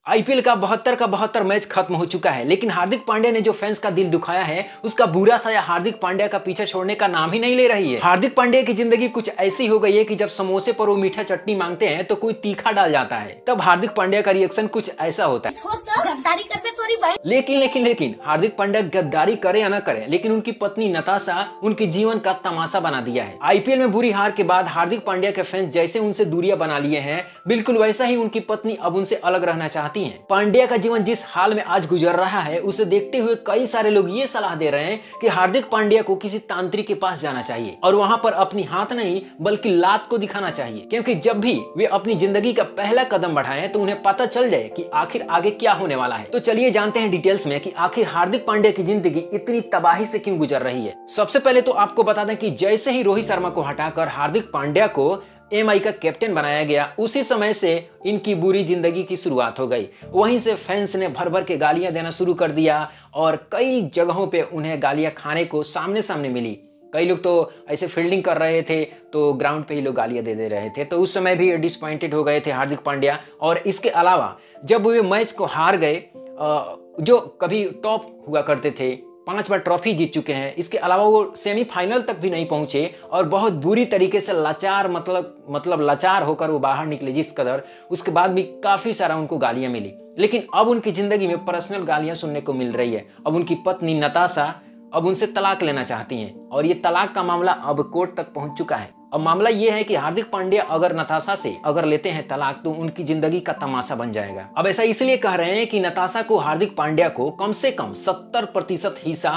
IPL का 72 match खत्म हो चुका है, लेकिन हार्दिक पांड्या ने जो फैंस का दिल दुखाया है उसका बुरा साया हार्दिक पांड्या का पीछे छोड़ने का नाम ही नहीं ले रही है। हार्दिक पांड्या की जिंदगी कुछ ऐसी हो गई है कि जब समोसे पर वो मीठा चटनी मांगते हैं तो कोई तीखा डाल जाता है, तब हार्दिक पांड्या का रिएक्शन कुछ ऐसा होता है। लेकिन हार्दिक पांड्या गद्दारी करे या न करे, लेकिन उनकी पत्नी नताशा उनके जीवन का तमाशा बना दिया है। आईपीएल में बुरी हार के बाद हार्दिक पांड्या के फैंस जैसे उनसे दूरियां बना लिए हैं, बिल्कुल वैसा ही उनकी पत्नी अब उनसे अलग रहना चाहती है। पांड्या का जीवन जिस हाल में आज गुजर रहा है उसे देखते हुए कई सारे लोग ये सलाह दे रहे हैं कि हार्दिक पांड्या को किसी तांत्रिक के पास जाना चाहिए और वहां पर अपनी हाथ नहीं बल्कि लात को दिखाना चाहिए, क्योंकि जब भी वे अपनी जिंदगी का पहला कदम बढ़ाएं तो उन्हें पता चल जाए कि आखिर आगे क्या होने वाला है। तो चलिए जानते हैं डिटेल्स में कि आखिर हार्दिक पांड्या की जिंदगी इतनी तबाही से क्यों गुजर रही है। सबसे पहले तो आपको बता दें कि जैसे ही रोहित शर्मा को हटाकर हार्दिक पांड्या को एमआई का कैप्टन बनाया गया, उसी समय से इनकी बुरी जिंदगी की शुरुआत हो गई। वहीं से फैंस ने भर भर के गालियां देना शुरू कर दिया और कई जगहों पे उन्हें गालियां खाने को सामने सामने मिली। कई लोग तो ऐसे फील्डिंग कर रहे थे तो ग्राउंड पे ही लोग गालियां दे रहे थे, तो उस समय भी डिसअपॉइंटेड हो गए थे हार्दिक पांड्या। और इसके अलावा जब वे मैच को हार गए, जो कभी टॉप हुआ करते थे, 5 बार ट्रॉफी जीत चुके हैं, इसके अलावा वो सेमीफाइनल तक भी नहीं पहुंचे और बहुत बुरी तरीके से लाचार मतलब लाचार होकर वो बाहर निकले जिस कदर, उसके बाद भी काफी सारा उनको गालियां मिली। लेकिन अब उनकी जिंदगी में पर्सनल गालियां सुनने को मिल रही है। अब उनकी पत्नी नताशा अब उनसे तलाक लेना चाहती हैं और ये तलाक का मामला अब कोर्ट तक पहुंच चुका है। अब मामला ये है कि हार्दिक पांड्या अगर नताशा से अगर लेते हैं तलाक तो उनकी जिंदगी का तमाशा बन जाएगा। अब ऐसा इसलिए कह रहे हैं कि नताशा को हार्दिक पांड्या को कम से कम 70% हिस्सा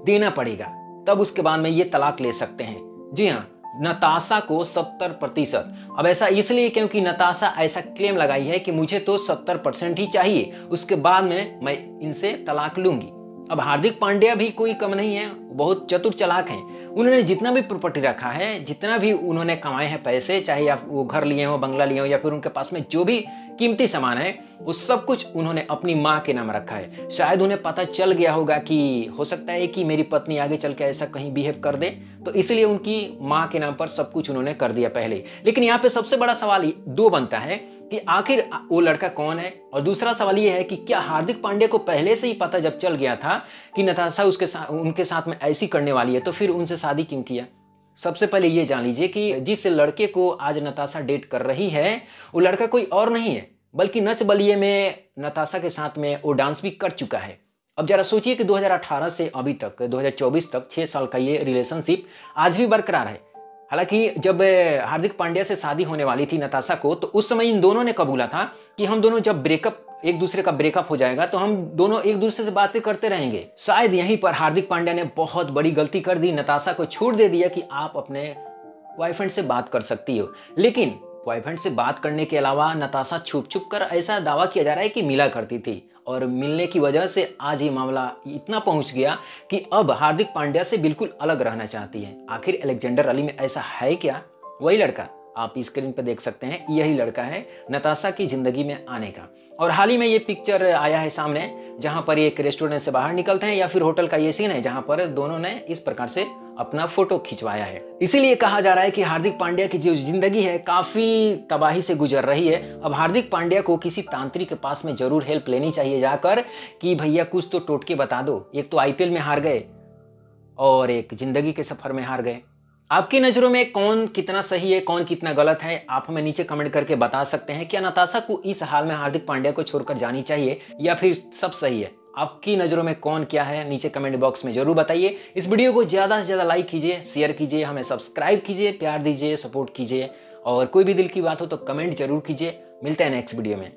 देना पड़ेगा, तब उसके बाद में ये तलाक ले सकते हैं। जी हाँ, नताशा को 70%। अब ऐसा इसलिए क्योंकि नताशा ऐसा क्लेम लगाई है कि मुझे तो 70% ही चाहिए, उसके बाद में मैं इनसे तलाक लूंगी। अब हार्दिक पांड्या भी कोई कम नहीं है, बहुत चतुर चालाक हैं। उन्होंने जितना भी प्रॉपर्टी रखा है, जितना भी उन्होंने कमाए हैं पैसे, चाहे आप वो घर लिए हो, बंगला लिए हो, या फिर उनके पास में जो भी कीमती सामान है वो सब कुछ उन्होंने अपनी माँ के नाम रखा है। शायद उन्हें पता चल गया होगा कि हो सकता है कि मेरी पत्नी आगे चल के ऐसा कहीं बिहेव कर दे, तो इसलिए उनकी माँ के नाम पर सब कुछ उन्होंने कर दिया पहले। लेकिन यहाँ पे सबसे बड़ा सवाल दो बनता है कि आखिर वो लड़का कौन है, और दूसरा सवाल ये है कि क्या हार्दिक पांड्या को पहले से ही पता जब चल गया था कि नताशा उनके साथ में ऐसी करने वाली है, तो फिर उनसे शादी क्यों किया। सबसे पहले ये जान लीजिए कि जिस लड़के को आज नताशा डेट कर रही है वो लड़का कोई और नहीं है, बल्कि नच बलिए में नताशा के साथ में वो डांस भी कर चुका है। अब जरा सोचिए कि 2018 से अभी तक 2024 तक 6 साल का ये रिलेशनशिप आज भी बरकरार है। हालांकि जब हार्दिक पांड्या से शादी होने वाली थी नताशा को, तो उस समय इन दोनों ने कबूला था कि हम दोनों जब एक दूसरे का ब्रेकअप हो जाएगा तो हम दोनों एक दूसरे से बातें करते रहेंगे। शायद यहीं पर हार्दिक पांड्या ने बहुत बड़ी गलती कर दी, नताशा को छूट दे दिया कि आप अपने बॉयफ्रेंड से बात कर सकती हो। लेकिन बॉयफ्रेंड से बात करने के अलावा नताशा छुप छुप कर ऐसा दावा किया जा रहा है कि मिला करती थी, और मिलने की वजह से आज ये मामला इतना पहुंच गया कि अब हार्दिक पांड्या से बिल्कुल अलग रहना चाहती है। आखिर अलेक्जेंडर अली में ऐसा है क्या? वही लड़का आप स्क्रीन पर देख सकते हैं, यही लड़का है नताशा की जिंदगी में आने का। और हाल ही में ये पिक्चर आया है सामने, जहां पर एक रेस्टोरेंट से बाहर निकलते हैं या फिर होटल का ये सीन है जहां पर दोनों ने इस प्रकार से अपना फोटो खिंचवाया है। इसीलिए कहा जा रहा है कि हार्दिक पांड्या की जो जिंदगी है काफी तबाही से गुजर रही है। अब हार्दिक पांड्या को किसी तांत्रिक के पास में जरूर हेल्प लेनी चाहिए जाकर कि भैया कुछ तो टोटके बता दो। एक तो आईपीएल में हार गए और एक जिंदगी के सफर में हार गए। आपकी नजरों में कौन कितना सही है, कौन कितना गलत है, आप हमें नीचे कमेंट करके बता सकते हैं। क्या नताशा को इस हाल में हार्दिक पांड्या को छोड़कर जानी चाहिए या फिर सब सही है? आपकी नजरों में कौन क्या है, नीचे कमेंट बॉक्स में जरूर बताइए। इस वीडियो को ज्यादा से ज्यादा लाइक कीजिए, शेयर कीजिए, हमें सब्सक्राइब कीजिए, प्यार दीजिए, सपोर्ट कीजिए, और कोई भी दिल की बात हो तो कमेंट जरूर कीजिए। मिलते हैं नेक्स्ट वीडियो में।